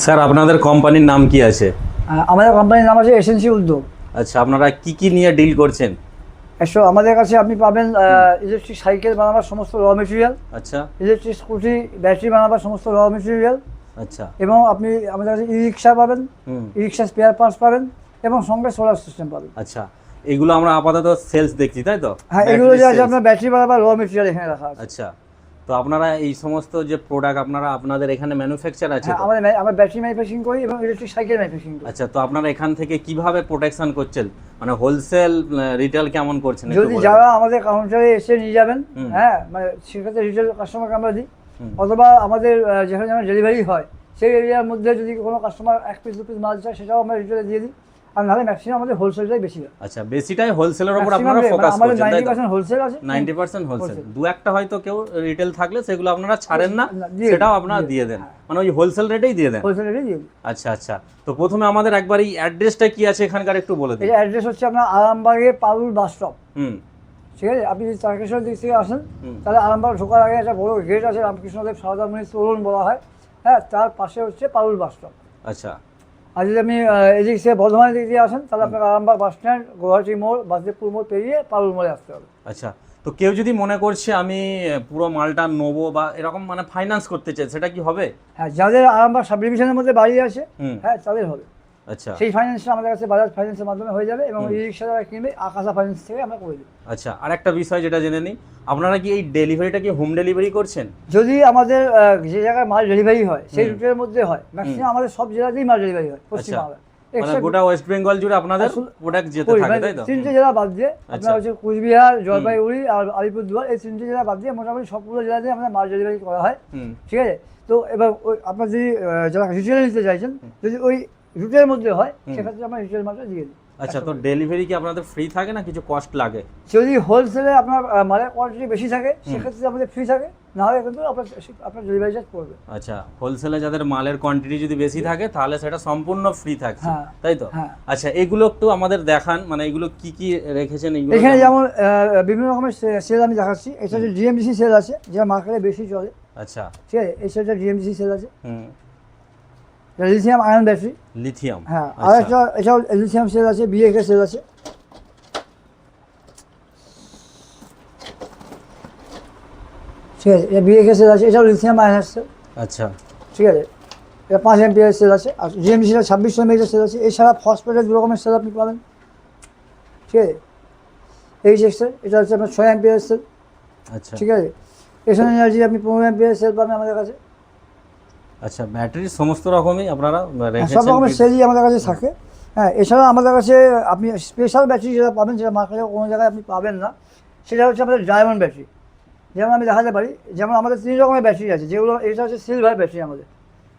Sir আপনাদের কোম্পানির নাম কি আছে? আমাদের কোম্পানির নাম আছে এসএনসি উদ্যোগ। আচ্ছা, আপনারা কি নিয়ে ডিল করছেন? আমাদের কাছে আপনি পাবেন ইলেকট্রিক সাইকেল বানাবার সমস্ত র মেটেরিয়াল, আচ্ছা ইলেকট্রিক স্কুটি ব্যাটারি বানাবার সমস্ত র মেটেরিয়াল, আচ্ছা এবং আপনি আমাদের কাছে ই রিক্সা পাবেন, ই রিক্সা স্পেয়ার পার্টস পাবেন, এবং সঙ্গে সোলার সিস্টেম পাবেন। আচ্ছা, এগুলো আমরা আপাতত সেলস দেখছি, তাই তো? হ্যাঁ, এগুলো যে আছে আপনার ব্যাটারি বানাবার র মেটেরিয়াল এখানে রাখা আছে। আচ্ছা, তো আপনারা এই সমস্ত যে প্রোডাক্ট আপনাদের এখানে ম্যানুফ্যাকচার আছে? হ্যাঁ, আমরা ব্যাটারি ম্যানুফ্যাকচারিং করি এবং ইলেকট্রিক সাইকেল ম্যানুফ্যাকচারিং করি। আচ্ছা, তো আপনারা এখান থেকে কিভাবে প্রোটেকশন করছেন, মানে হোলসেল রিটেল কেমন করছেন? যদি যারা আমাদের কাউন্টারে এসে নিয়ে যাবেন, হ্যাঁ, মানে সেক্ষেত্রে রিটেল কাস্টমারকে আমরা দিই, অথবা আমাদের যেখানে যেমন ডেলিভারি হয় সেই এরিয়ার মধ্যে যদি কোনো কাস্টমার 1 পিস 2 পিস মাল চায় সেটাও আমরা রিটেলে দিয়ে দিই। আর নাহলে ম্যাক্সিমাম আমাদের হোলসেলটাই বেশি হয়। আচ্ছা, বেশিটাই হোলসেলের উপর আপনারা ফোকাস আমাদের করছেন, তাই তো? 90% হোলসেল আছে, 90% হোলসেল, দু একটা হয়তো কেউ রিটেল থাকলে সেগুলো আপনারা ছাড়েন না, সেটাও আপনারা দিয়ে দেন, মানে ওই হোলসেল রেটেই দিয়ে দেন। হোলসেল রেটেই দিয়ে দিই। আচ্ছা আচ্ছা, তো প্রথমে আমাদের একবার এই অ্যাড্রেসটা কি আছে এখানকার একটু বলে দিন। এই অ্যাড্রেস হচ্ছে আপনার আরামবাগে পারুল বাস স্টপ। হুম, ঠিক আছে, আপনি যদি তারকেশ্বর দিক থেকে আসেন তাহলে আরামবাগ ঢোকার আগে একটা বড় গেট আছে, রামকৃষ্ণদেব সারদামণি তোরণ বলা হয়, হ্যাঁ, তার পাশে হচ্ছে পারুল বাস স্টপ। আচ্ছা আর যদি আপনি এদিক থেকে বর্ধমানের দিক দিয়ে আসেন তাহলে আপনাকে আরামবাগ বাস স্ট্যান্ড, গুয়াহাটি মোড়, বাসদেবপুর মোড় পেরিয়ে পারুল মোড়ে আসতে হবে। আচ্ছা, তো কেউ যদি মনে করছে আমি পুরো মালটা নেবো বা এরকম মানে ফাইন্যান্স করতে চাই, সেটা কি হবে? হ্যাঁ, যাদের আরামবাগ সাব ডিভিশনের মধ্যে বাড়ি আছে, হ্যাঁ, তাদের হবে। আচ্ছা, সেই ফাইন্যান্সটা আমাদের কাছে বাজাজ ফাইন্যান্সের মাধ্যমে হয়ে যাবে, এবং ই রিক্সা যারা কিনবে আকাশা ফাইন্যান্স থেকে আমরা করে দিই। আচ্ছা, আর একটা বিষয় যেটা জেনে নিই, আপনারা কি এই ডেলিভারিটা কি হোম ডেলিভারি করছেন? যদি আমাদের যে জায়গায় মাল ডেলিভারি হয় সেই রুটের মধ্যে হয়, ম্যাক্সিমাম আমাদের সব জেলাতেই মাল ডেলিভারি হয় পশ্চিমবাংলায়। মানে গোটা ওয়েস্ট বেঙ্গল জুড়ে আপনাদের প্রোডাক্ট যেতে থাকে, তাই তো? 3টে জেলা বাদ দিয়ে আপনার হচ্ছে কুচবিহার, জলপাইগুড়ি আর আলিপুরদুয়ার, এই 3টে জেলা বাদ দিয়ে মোটামুটি সবগুলো জেলাতেই আমাদের মাল ডেলিভারি করা হয়। ঠিক আছে, তো এবার ওই আপনার যদি যারা রিটেল নিতে চাইছেন, যদি ওই রুটের মধ্যে হয় সেক্ষেত্রে আমরা রিটেল মালটা দিয়ে দিই। আচ্ছা, তো ডেলিভারি কি আপনাদের ফ্রি থাকে না কিছু কস্ট লাগে? যদি হোলসেলে আপনার মালের কোয়ান্টিটি বেশি থাকে সেক্ষেত্রে আমাদের ফ্রি থাকে, না হলে কিন্তু আপনার ডেলিভারি চার্জ পড়বে। আচ্ছা, হোলসেলে যাদের মালের কোয়ান্টিটি যদি বেশি থাকে তাহলে সেটা সম্পূর্ণ ফ্রি থাকছে, তাই তো? আচ্ছা, এগুলো একটু আমাদের দেখান, মানে এগুলো কি কি রেখেছেন এগুলো? এখানে যেমন বিভিন্ন রকমের সেল আমি দেখাচ্ছি। এটা হচ্ছে ডিএমডিসি সেল আছে, যেটা মার্কেটে বেশি চলে। আচ্ছা, ঠিক আছে, এই সেলটা ডিএমডিসি সেল আছে। লিথিয়াম আয়ন ব্যাটারি, লিথিয়াম, হ্যাঁ। আর এটাও লিথিয়াম সেল আছে, বিএকে সেল আছে। ঠিক আছে, এটা বিএকে সেল আছে, এটাও লিথিয়াম আয়ন সেল। আচ্ছা, ঠিক আছে, এটা 5 এমপিআর সেল আছে। আর জিএমডিসিটা 2600 এমএএইচ সেল আছে। এছাড়া ফসফেটের 2 রকমের সেল আপনি পাবেন। ঠিক আছে, এই সেল এটা হচ্ছে আপনার 6 এমপিআর সেল। আচ্ছা, ঠিক আছে, এশন এনার্জি আপনি 15 এমপিআর সেল পাবেন আমাদের কাছে। আচ্ছা, ব্যাটারি সমস্ত রকমই আপনারা রেখেছেন? সব রকমের সেলই আমাদের কাছে থাকে। হ্যাঁ, এছাড়া আমাদের কাছে আপনি স্পেশাল ব্যাটারি যেটা পাবেন, যেটা মার্কেটে কোনো জায়গায় আপনি পাবেন না, সেটা হচ্ছে আমাদের ডায়মন্ড ব্যাটারি। যেমন আমি দেখাতে পারি, যেমন আমাদের 3 রকমের ব্যাটারি আছে, যেগুলো এটা হচ্ছে সিলভার ব্যাটারি আমাদের।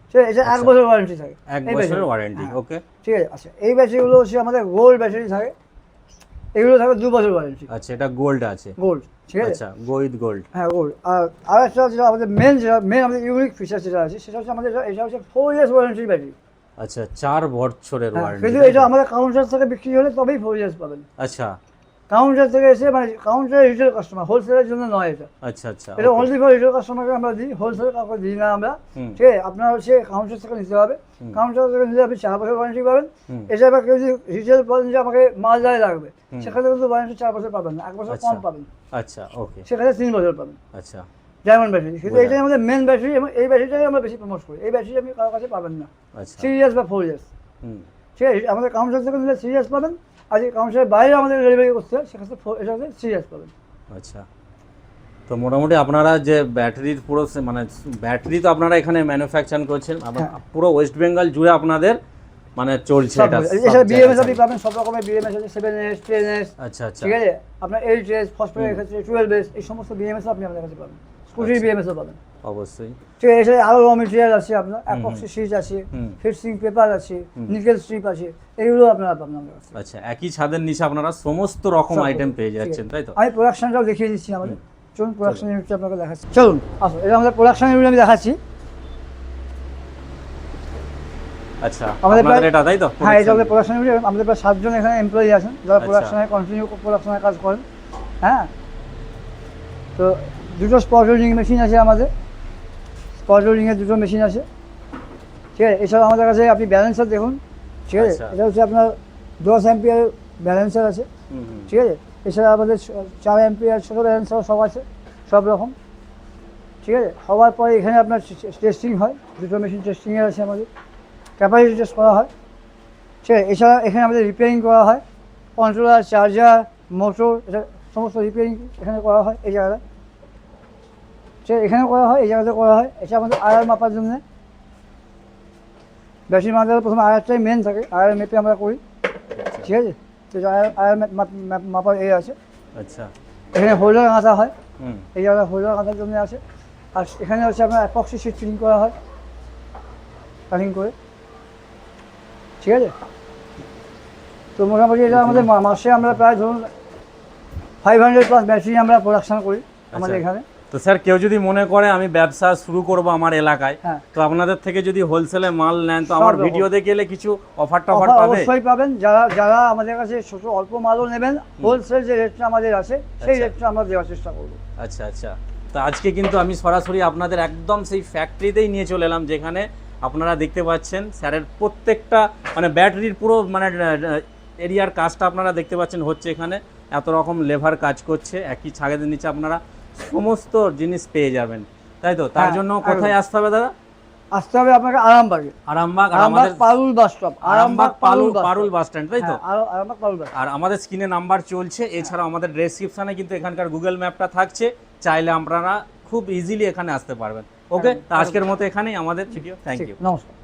ঠিক আছে, এটা 1 বছর ওয়ারেন্টি থাকে। 1 বছরের ওয়ারেন্টি, ওকে। ঠিক আছে, আচ্ছা, এই ব্যাটারিগুলো হচ্ছে আমাদের গোল্ড ব্যাটারি থাকে, এগুলো থাকে 2 বছর ওয়ারেন্টি। আচ্ছা, এটা গোল্ড আছে? গোল্ড, ঠিক আছে। আচ্ছা, গোল্ড। হ্যাঁ, গোল্ড। আর একটা যেটা আমাদের মেন আমাদের ইউনিক ফিচার যেটা আছে, সেটা হচ্ছে আমাদের এটা হচ্ছে 4 ইয়ার্স ওয়ারেন্টি ব্যাটারি। আচ্ছা, 4 বছরের ওয়ারেন্টি। কিন্তু এটা আমাদের কাউন্টার থেকে বিক্রি হলে তবেই 4 ইয়ার্স পাবেন। আচ্ছা, কাউন্টার থেকে এসে, মানে কাউন্টারের রিটেল কাস্টমার, হোলসেলের জন্য নয় এটা। আচ্ছা আচ্ছা, এটা অনলি ফর রিটেল কাস্টমারকে আমরা দিই, হোলসেল কাউকে দিই না আমরা। ঠিক আছে, আপনার হচ্ছে কাউন্টার থেকে নিতে হবে। কাউন্টার থেকে নিলে আপনি 4 বছর ওয়ারেন্টি পাবেন। এটা এবার কেউ যদি রিটেল বলেন যে আমাকে মালদায় লাগবে, সেখানে কিন্তু ওয়ারেন্টি 4 বছর পাবেন না, 1 বছর কম পাবেন। আচ্ছা, ওকে। সেখানে 3 বছর পাবেন। আচ্ছা, ডায়মন্ড ব্যাটারি, কিন্তু এটাই আমাদের মেন ব্যাটারি, এবং এই ব্যাটারিটাই আমরা বেশি প্রমোট করি। এই ব্যাটারি আপনি কারোর কাছে পাবেন না। আচ্ছা, 3 ইয়ার্স বা 4 ইয়ার্স। ঠিক আছে, আমাদের কাউন্টার থেকে নিলে 3 ইয়ার্স পাবেন, আর যদি কাউন্টারের বাইরে আমাদের ডেলিভারি করতে হয় সেক্ষেত্রে এটা হচ্ছে 3 ইয়ার্স পাবেন। আচ্ছা, তো মোটামুটি আপনারা যে ব্যাটারির পুরো মানে ব্যাটারি তো আপনারা এখানে ম্যানুফ্যাকচার করছেন, পুরো ওয়েস্ট বেঙ্গল জুড়ে আপনাদের মানে চলছে এটা? এছাড়া বিএমএস আপনি পাবেন, সব রকমের বিএমএস আছে, 7S 10S। আচ্ছা আচ্ছা, ঠিক আছে, আপনার 8S, ফসফেটের ক্ষেত্রে 12S, এই সমস্ত বিএমএস আপনি আমাদের কাছে পাবেন। স্কুটির বিএমএসও পাবেন অবশ্যই। ঠিক আছে, এছাড়া আরও র মেটেরিয়াল আছে, আপনার অ্যাপক্সি শিট আছে, ফিক্সিং পেপার আছে, নিকেল স্ট্রিপ আছে, এগুলো আপনারা পাবেন আমাদের কাছে। আচ্ছা, একই ছাদের নিচে আপনারা সমস্ত রকম আইটেম পেয়ে যাচ্ছেন, তাই তো? আমি প্রোডাকশনটাও দেখিয়ে দিচ্ছি আমাদের। চলুন প্রোডাকশন ইউনিটটা আপনাকে দেখাচ্ছি। চলুন আসুন, এটা আমাদের প্রোডাকশন ইউনিট আমি দেখাচ্ছি। আচ্ছা, আমাদের এটা, তাই তো? হ্যাঁ, এটা আমাদের প্রোডাকশন ইউনিট। আমাদের প্রায় 7 জন এখানে এমপ্লয়ি আছেন যারা প্রোডাকশনে কন্টিনিউ প্রোডাকশনের কাজ করেন। হ্যাঁ, তো 2টো স্পট ওয়েল্ডিং মেশিন আছে আমাদের, স্পট ওয়েল্ডিংয়ের 2টো মেশিন আছে। ঠিক আছে। এছাড়া আমাদের কাছে আপনি ব্যালেন্সার দেখুন, ঠিক আছে, আচ্ছা। এটা হচ্ছে আপনার 10 অ্যাম্পিয়ার ব্যালেন্সার আছে, হুম হুম। ঠিক আছে। এছাড়া আমাদের 4 অ্যাম্পিয়ার ছোটো ব্যালেন্সার সব আছে, সব রকম, ঠিক আছে। হওয়ার পরে এখানে আপনার টেস্টিং হয়, দুটো মেশিন টেস্টিংয়ের আছে আমাদের, ক্যাপাসিটি টেস্ট করা হয়, ঠিক আছে। এছাড়া এখানে আমাদের রিপেয়ারিং করা হয়, কন্ট্রোলার, চার্জার, মোটর, এটা সমস্ত রিপেয়ারিং এখানে করা হয় এই জায়গায়, ঠিক আছে। এখানে করা হয়, এই জায়গাতে করা হয়। এছাড়া আমাদের আয়ার মাপার জন্য ব্যাটারি মাপার প্রথমে আয়ারটাই মেন থাকে, আয়ার মেপে আমরা করি, ঠিক আছে। তো আয়ার মাপার এই আছে, আচ্ছা। এখানে হোল্ডার গাঁথা হয়, হুম। এই জায়গায় হোল্ডার গাঁথার জন্য আছে। আর এখানে হচ্ছে আপনার অ্যাপক্সি শিট ফিলিং করা হয়, কাটিং করে, ঠিক আছে। তো মোটামুটি এটা আমাদের মাসে আমরা প্রায় ধরুন 500+ ব্যাটারি আমরা প্রোডাকশন করি আমাদের আচ্ছা। এখানে। তো স্যার কেউ যদি মনে করে আমি ব্যবসা শুরু করব আমার এলাকায়, হ্যাঁ। তো আপনাদের থেকে যদি হোলসেলে মাল নেন তো সব আমার রকম। ভিডিও দেখে এলে কিছু অফার টফার অফার পাবে? অবশ্যই পাবেন, যারা যারা আমাদের কাছে ছোট অল্প মালও নেবেন, হোলসেল যে রেটটা আমাদের আছে সেই আচ্ছা। রেটটা আমরা দেওয়ার চেষ্টা করবো। আচ্ছা আচ্ছা। তো আজকে কিন্তু আমি সরাসরি আপনাদের একদম সেই ফ্যাক্টরিতেই নিয়ে চলে এলাম, যেখানে আপনারা দেখতে পাচ্ছেন স্যারের প্রত্যেকটা মানে ব্যাটারির পুরো মানে এরিয়ার কাজটা আপনারা দেখতে পাচ্ছেন হচ্ছে এখানে। এত রকম লেভার কাজ করছে, একই ছাদের নিচে আপনারা সমস্ত জিনিস পেয়ে যাবেন, তাই তো? তার হ্যাঁ, জন্য কোথায় আসতে হবে দাদা? আসতে হবে আপনাকে আরামবাগে, আরামবাগ। আর আরামবাগ আমাদের পারুল বাস স্টপ, আরামবাগ পারুল বাস স্ট্যান্ড, তাই তো? আরামবাগ পারুল বাস। আর আমাদের স্ক্রিনে নাম্বার চলছে, এছাড়াও আমাদের ডেসক্রিপশনে কিন্তু এখানকার গুগল ম্যাপটা থাকছে, চাইলে আপনারা খুব ইজিলি এখানে আসতে পারবেন। ওকে, তো আজকের মতো এখানেই আমাদের ভিডিও। Thank you. নমস্কার।